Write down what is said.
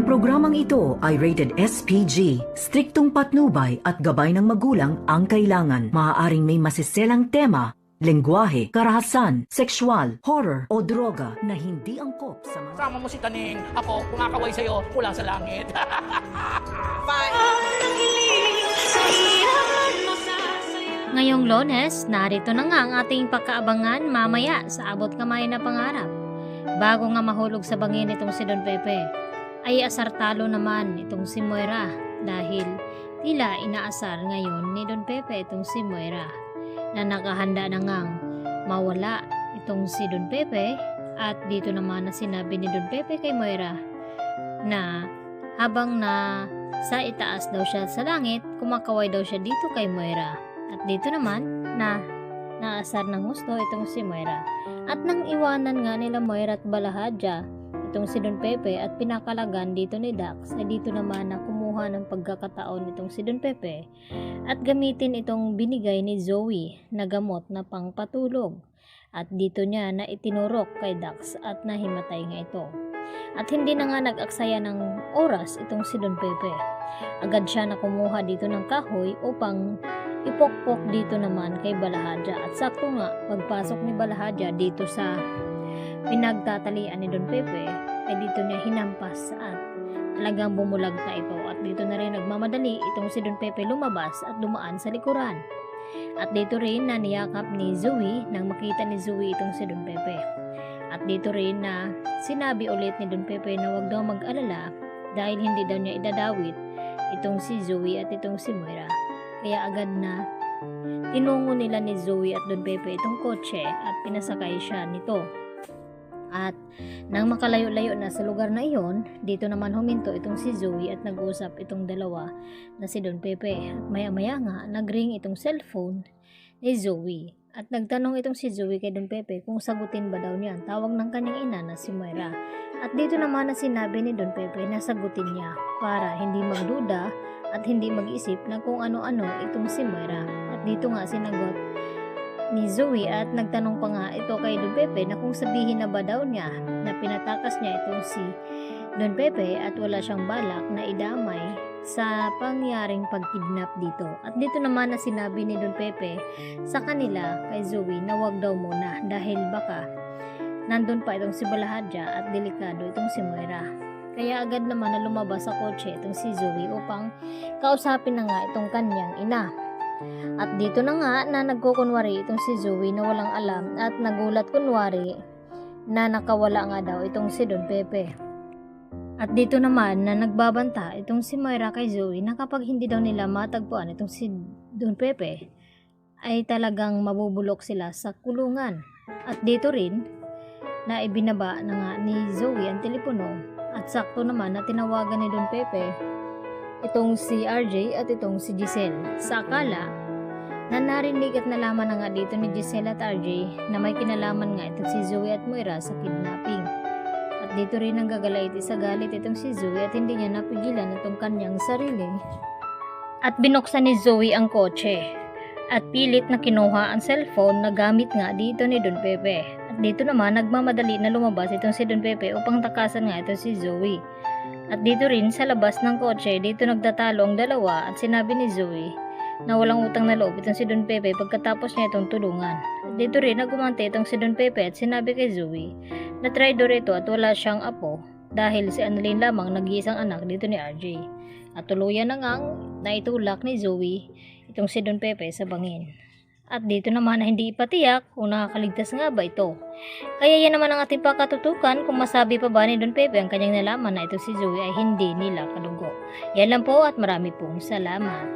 programang ito ay rated SPG. Striktong patnubay at gabay ng magulang ang kailangan. Maaaring may masiselang tema, lengguwahe, karahasan, sexual, horror o droga na hindi angkop sa mga... Sama mo si Taning, ako kumakaway sa'yo mula sa langit. Ngayong Lunes, narito na nga ang ating pagkaabangan mamaya sa abot kamay na pangarap. Bago nga mahulog sa bangin itong si Don Pepe, ay asar-talo naman itong si Moira dahil tila inaasar ngayon ni Don Pepe itong si Moira na nakahanda na ngang mawala itong si Don Pepe. At dito naman na sinabi ni Don Pepe kay Moira na habang na sa itaas daw siya sa langit, kumakaway daw siya dito kay Moira. At dito naman na naasar ng gusto itong si Moira. At nang iwanan nga nila Moira at Balahadja itong si Don Pepe at pinakalagan dito ni Dax, ay dito naman na kumuha ng pagkakataon itong si Don Pepe at gamitin itong binigay ni Zoe na gamot na pangpatulog. At dito niya na itinurok kay Dax at nahimatay nga ito. At hindi na nga nag-aksaya ng oras itong si Don Pepe. Agad siya na kumuha dito ng kahoy upang ipokpok dito naman kay Balahadja. At sakto nga pagpasok ni Balahadja dito sa pinagtatalian ni Don Pepe, ay dito niya hinampas at talagang bumulagta ito. At dito na rin nagmamadali itong si Don Pepe lumabas at dumaan sa likuran. At dito rin na niyakap ni Zoe nang makita ni Zoe itong si Don Pepe. At dito rin na sinabi ulit ni Don Pepe na wag daw mag-alala dahil hindi daw niya idadawit itong si Zoe at itong si Moira. Kaya agad na tinungo nila ni Zoe at Don Pepe itong kotse at pinasakay siya nito. At nang makalayo-layo na sa lugar na iyon, dito naman huminto itong si Zoe at nag-usap itong dalawa na si Don Pepe. At maya-maya nga nagring itong cellphone ni Zoe. At nagtanong itong si Zoe kay Don Pepe kung sagutin ba daw niya ang tawag ng kanyang ina na si Moira. At dito naman na sinabi ni Don Pepe na sagutin niya para hindi magduda at hindi mag-isip na kung ano-ano itong si Moira. At dito nga sinagot ni Zoe at nagtanong pa nga ito kay Don Pepe na kung sabihin na ba daw niya na pinatakas niya itong si Don Pepe at wala siyang balak na idamay sa pangyaring pagkidnap dito. At dito naman na sinabi ni Don Pepe sa kanila kay Zoe na wag daw muna dahil baka nandun pa itong si Balahadja at delikado itong si Moira. Kaya agad naman na lumabas sa kotse itong si Zoe upang kausapin na nga itong kanyang ina. At dito na nga na nagkukunwari itong si Zoe na walang alam at nagulat kunwari na nakawala nga daw itong si Don Pepe. At dito naman na nagbabanta itong si Moira kay Zoe na kapag hindi daw nila matagpuan itong si Don Pepe ay talagang mabubulok sila sa kulungan. At dito rin na ibinaba na nga ni Zoe ang telepono at sakto naman na tinawagan ni Don Pepe itong si RJ at itong si Giselle. Sa akala na narinig at nalaman na nga dito ni Giselle at RJ na may kinalaman nga itong si Zoe at Moira sa kidnapping. At dito rin ang gagalait sa galit itong si Zoe at hindi niya napigilan itong kanyang sarili. At binuksan ni Zoe ang kotse at pilit na kinuha ang cellphone na gamit nga dito ni Don Pepe. At dito naman nagmamadali na lumabas itong si Don Pepe upang takasan nga ito si Zoe. At dito rin sa labas ng kotse, dito nagtatalo ang dalawa at sinabi ni Zoe na walang utang na loob itong si Don Pepe pagkatapos niya itong tulungan. At dito rin nagumante itong si Don Pepe at sinabi kay Zoe na traidor ito at wala siyang apo dahil si Annalyn lamang nag-iisang anak dito ni RJ. At tuluyan na ngang naitulak ni Zoe itong si Don Pepe sa bangin. At dito naman na hindi ipatiyak kung nakakaligtas nga ba ito. Kaya yan naman ang ating pakatutukan kung masabi pa ba ni Don Pepe ang kanyang nalaman na ito si Zoe ay hindi nila kadugo. Yan lang po at marami pong salamat.